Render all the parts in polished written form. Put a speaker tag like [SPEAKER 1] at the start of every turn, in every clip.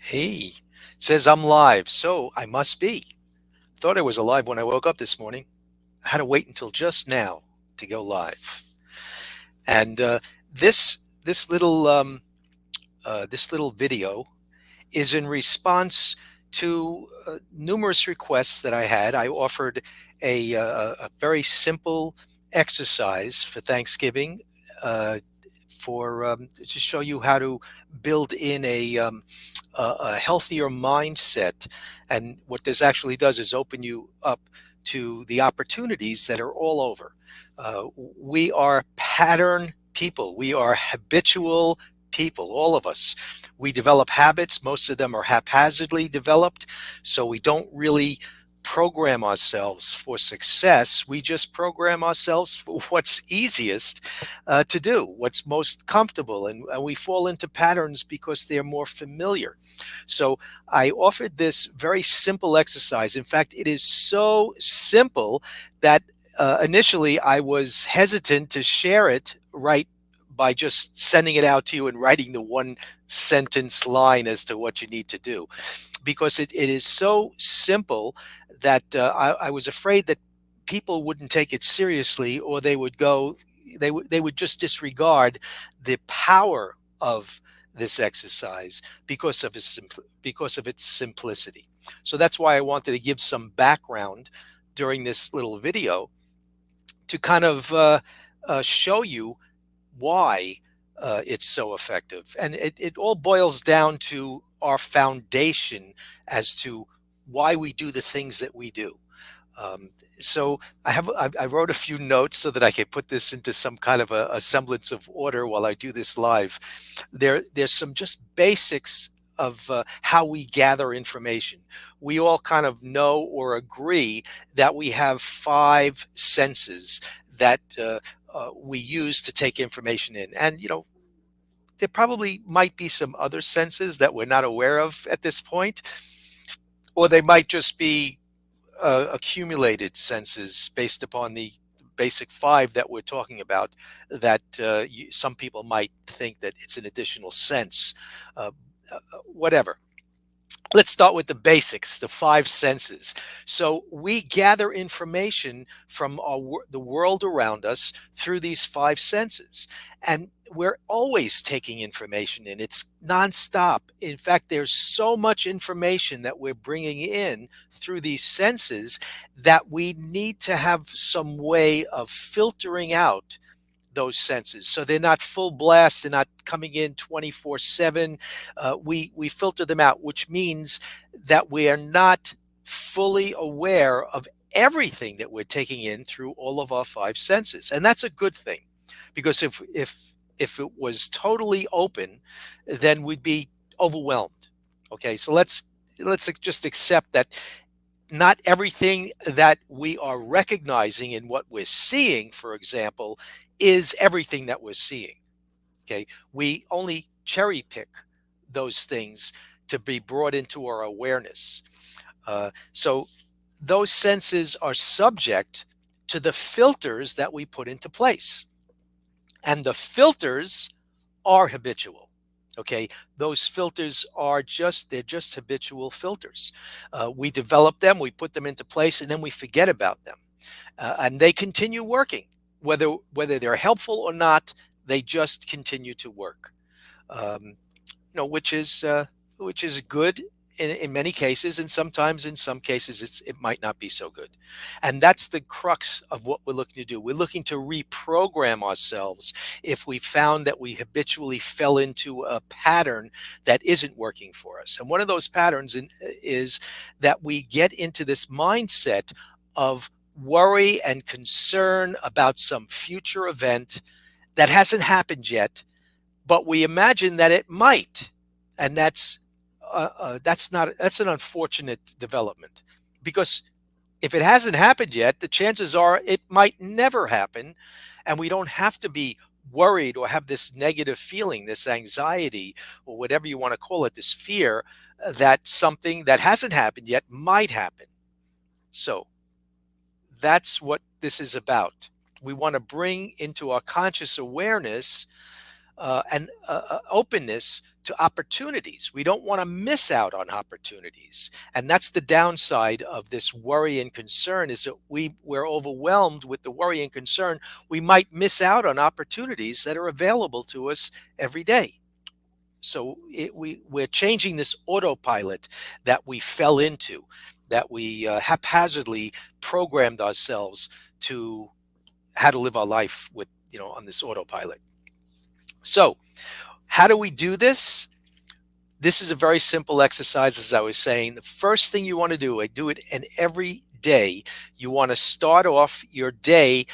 [SPEAKER 1] Hey, it says I'm live, so I must be. Thought I was alive when I woke up this morning. I had to wait until just now to go live. And this this little this little video is in response to numerous requests that I had. I offered a very simple exercise for Thanksgiving uh, for to show you how to build in a healthier mindset. And what this actually does is open you up to the opportunities that are all over. We are pattern people, we are habitual people, all of us. We develop habits, most of them are haphazardly developed, so we don't really program ourselves for success. We just program ourselves for what's easiest to do, what's most comfortable, and we fall into patterns because they're more familiar. So I offered this very simple exercise. In fact, it is so simple that initially I was hesitant to share it right by just sending it out to you and writing the one sentence line as to what you need to do, because it is so simple that I was afraid that people wouldn't take it seriously, or they would just disregard the power of this exercise because of its simplicity. So that's why I wanted to give some background during this little video to kind of show you why it's so effective. And it all boils down to our foundation as to why we do the things that we do. Um, so I wrote a few notes so that I could put this into some kind of a semblance of order while I do this live. There's some just basics of how we gather information. We all kind of know or agree that we have five senses that we use to take information in, and there probably might be some other senses that we're not aware of at this point, or they might just be accumulated senses based upon the basic five that we're talking about, that some people might think that it's an additional sense. Uh, Whatever. Let's start with the basics, the five senses. So we gather information from the world around us through these five senses. And we're always taking information in. It's nonstop. In fact, there's so much information that we're bringing in through these senses that we need to have some way of filtering out those senses, so they're not full blast, they're not coming in 24/7. We filter them out, which means that we are not fully aware of everything that we're taking in through all of our five senses, and that's a good thing, because if it was totally open, then we'd be overwhelmed. Okay, so let's just accept that not everything that we are recognizing in what we're seeing, for example, is everything that we're seeing. Okay. We only cherry pick those things to be brought into our awareness. So those senses are subject to the filters that we put into place. And the filters are habitual. Okay, those filters they're just habitual filters. We develop them, we put them into place, and then we forget about them, and they continue working, whether they're helpful or not. They just continue to work. um, which is good in many cases, and sometimes in some cases it might not be so good. And that's the crux of what we're looking to do. We're looking to reprogram ourselves if we found that we habitually fell into a pattern that isn't working for us. And one of those patterns is that we get into this mindset of worry and concern about some future event that hasn't happened yet, but we imagine that it might. And that's an unfortunate development, because if it hasn't happened yet, the chances are it might never happen, and we don't have to be worried or have this negative feeling, this anxiety, or whatever you want to call it, this fear that something that hasn't happened yet might happen. So that's what this is about. We want to bring into our conscious awareness and openness to opportunities. We don't want to miss out on opportunities. And that's the downside of this worry and concern, is that we're overwhelmed with the worry and concern. We might miss out on opportunities that are available to us every day. So we're changing this autopilot that we fell into, that we haphazardly programmed ourselves to how to live our life with, on this autopilot. So how do we do this? This is a very simple exercise, as I was saying. The first thing you want to do, I do it in every day. You want to start off your day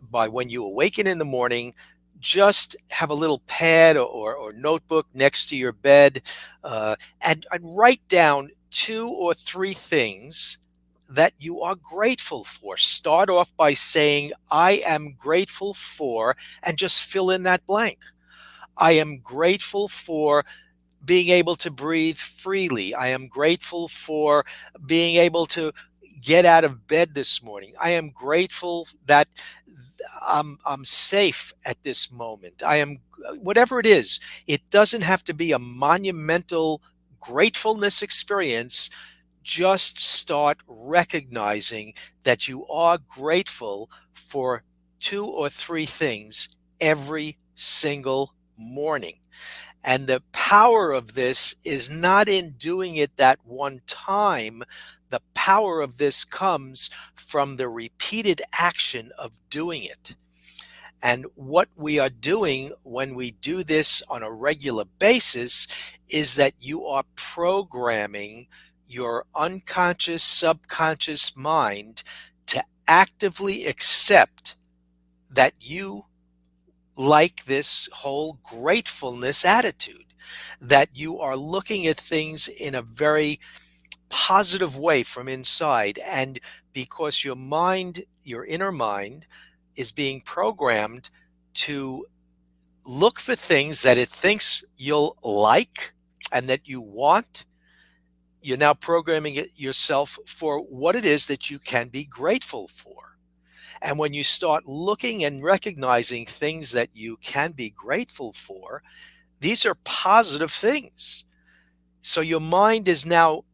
[SPEAKER 1] by when you awaken in the morning. Just have a little pad or notebook next to your bed, and write down 2 or 3 things that you are grateful for. Start off by saying, I am grateful for, and just fill in that blank. I am grateful for being able to breathe freely. I am grateful for being able to get out of bed this morning. I am grateful that I'm safe at this moment. I am, whatever it is. It doesn't have to be a monumental gratefulness experience. Just start recognizing that you are grateful for 2 or 3 things every single morning. And the power of this is not in doing it that one time. The power of this comes from the repeated action of doing it. And what we are doing when we do this on a regular basis is that you are programming your unconscious, subconscious mind to actively accept that you like this whole gratefulness attitude, that you are looking at things in a very positive way from inside. And because your mind, your inner mind, is being programmed to look for things that it thinks you'll like and that you want, you're now programming it yourself for what it is that you can be grateful for. And when you start looking and recognizing things that you can be grateful for, these are positive things. So your mind is now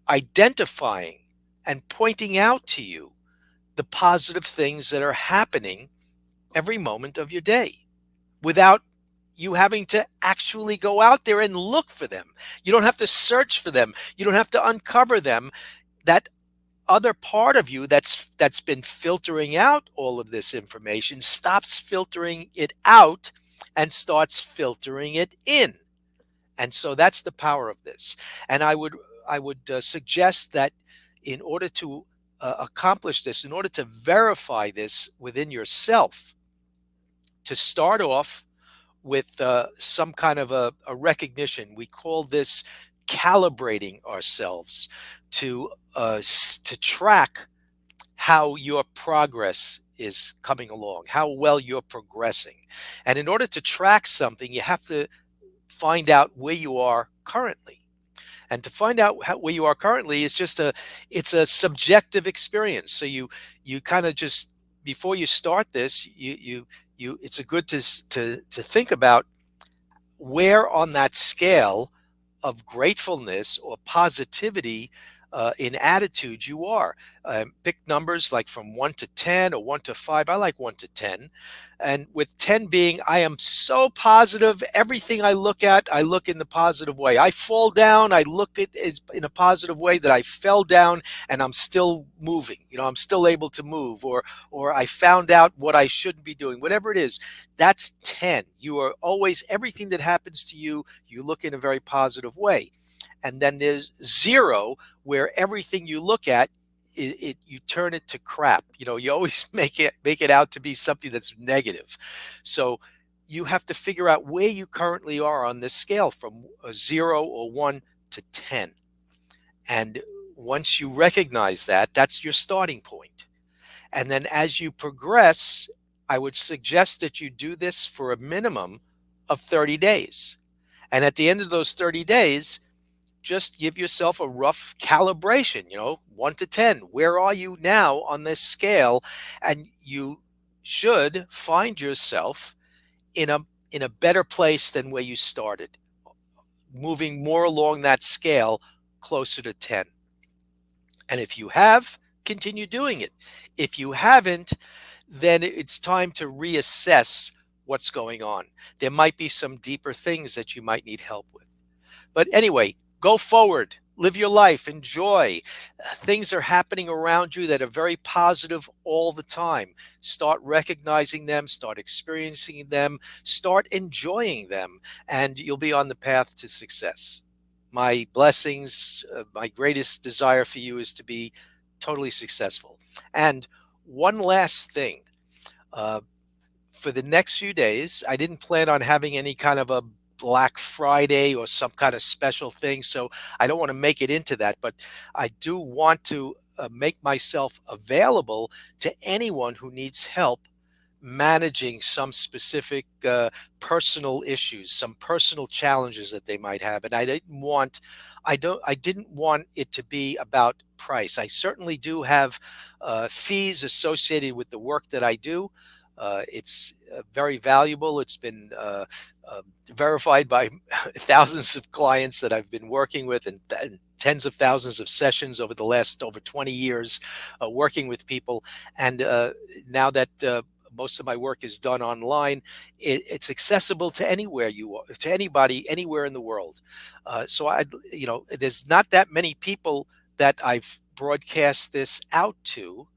[SPEAKER 1] identifying and pointing out to you the positive things that are happening every moment of your day without you having to actually go out there and look for them. You don't have to search for them. You don't have to uncover them. That other part of you that's been filtering out all of this information stops filtering it out and starts filtering it in. And so that's the power of this. And I would suggest that in order to accomplish this, in order to verify this within yourself, to start off with some kind of a recognition. We call this calibrating ourselves to track how your progress is coming along, how well you're progressing. And in order to track something, you have to find out where you are currently. And to find out where you are currently is it's a subjective experience. So you kind of just, before you start this, it's a good to think about where on that scale of gratefulness or positivity in attitude you are. Pick numbers like from 1 to 10 or 1 to 5. I like 1 to 10. And with 10 being, I am so positive. Everything I look at, I look in the positive way. I fall down, I look at it in a positive way, that I fell down and I'm still moving. I'm still able to move, or I found out what I shouldn't be doing. Whatever it is, that's 10. You are always, everything that happens to you, you look in a very positive way. And then there's 0, where everything you look at, you turn it to crap. You always make it out to be something that's negative. So you have to figure out where you currently are on this scale from 0 or 1 to 10. And once you recognize that, that's your starting point. And then as you progress, I would suggest that you do this for a minimum of 30 days. And at the end of those 30 days, just give yourself a rough calibration, 1 to 10. Where are you now on this scale? And you should find yourself in a better place than where you started. moving more along that scale closer to 10. And if you have, continue doing it. If you haven't, then it's time to reassess what's going on. There might be some deeper things that you might need help with. But anyway, go forward, live your life, enjoy. Things are happening around you that are very positive all the time. Start recognizing them, start experiencing them, start enjoying them, and you'll be on the path to success. My blessings, my greatest desire for you is to be totally successful. And one last thing. Uh, for the next few days, I didn't plan on having any kind of a Black Friday or some kind of special thing, so I don't want to make it into that. But I do want to make myself available to anyone who needs help managing some specific personal issues, some personal challenges that they might have. And I didn't want it to be about price. I certainly do have fees associated with the work that I do. It's very valuable. It's been uh, verified by thousands of clients that I've been working with, and tens of thousands of sessions over the last over 20 years working with people. And now that most of my work is done online, it's accessible to anywhere you are, to anybody, anywhere in the world. There's not that many people that I've broadcast this out to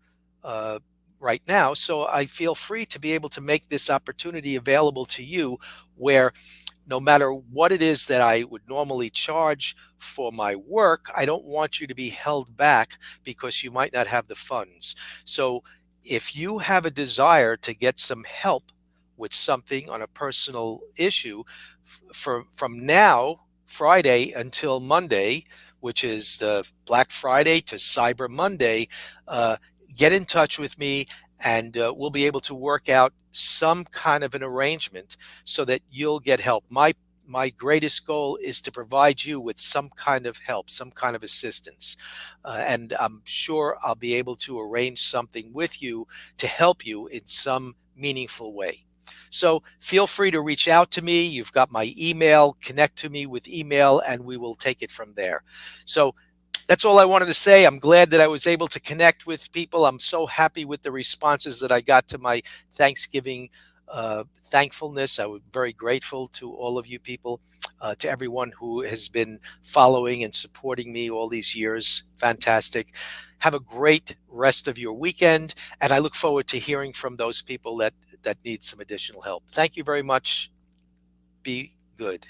[SPEAKER 1] uh, right now. So I feel free to be able to make this opportunity available to you, where no matter what it is that I would normally charge for my work, I don't want you to be held back because you might not have the funds. So if you have a desire to get some help with something on a personal issue, from now, Friday, until Monday, which is the Black Friday to Cyber Monday, uh, get in touch with me, and we'll be able to work out some kind of an arrangement so that you'll get help. My greatest goal is to provide you with some kind of help, some kind of assistance. And I'm sure I'll be able to arrange something with you to help you in some meaningful way. So feel free to reach out to me. You've got my email, connect to me with email, and we will take it from there. So that's all I wanted to say. I'm glad that I was able to connect with people. I'm so happy with the responses that I got to my Thanksgiving thankfulness. I was very grateful to all of you people, to everyone who has been following and supporting me all these years. Fantastic. Have a great rest of your weekend, and I look forward to hearing from those people that need some additional help. Thank you very much. Be good.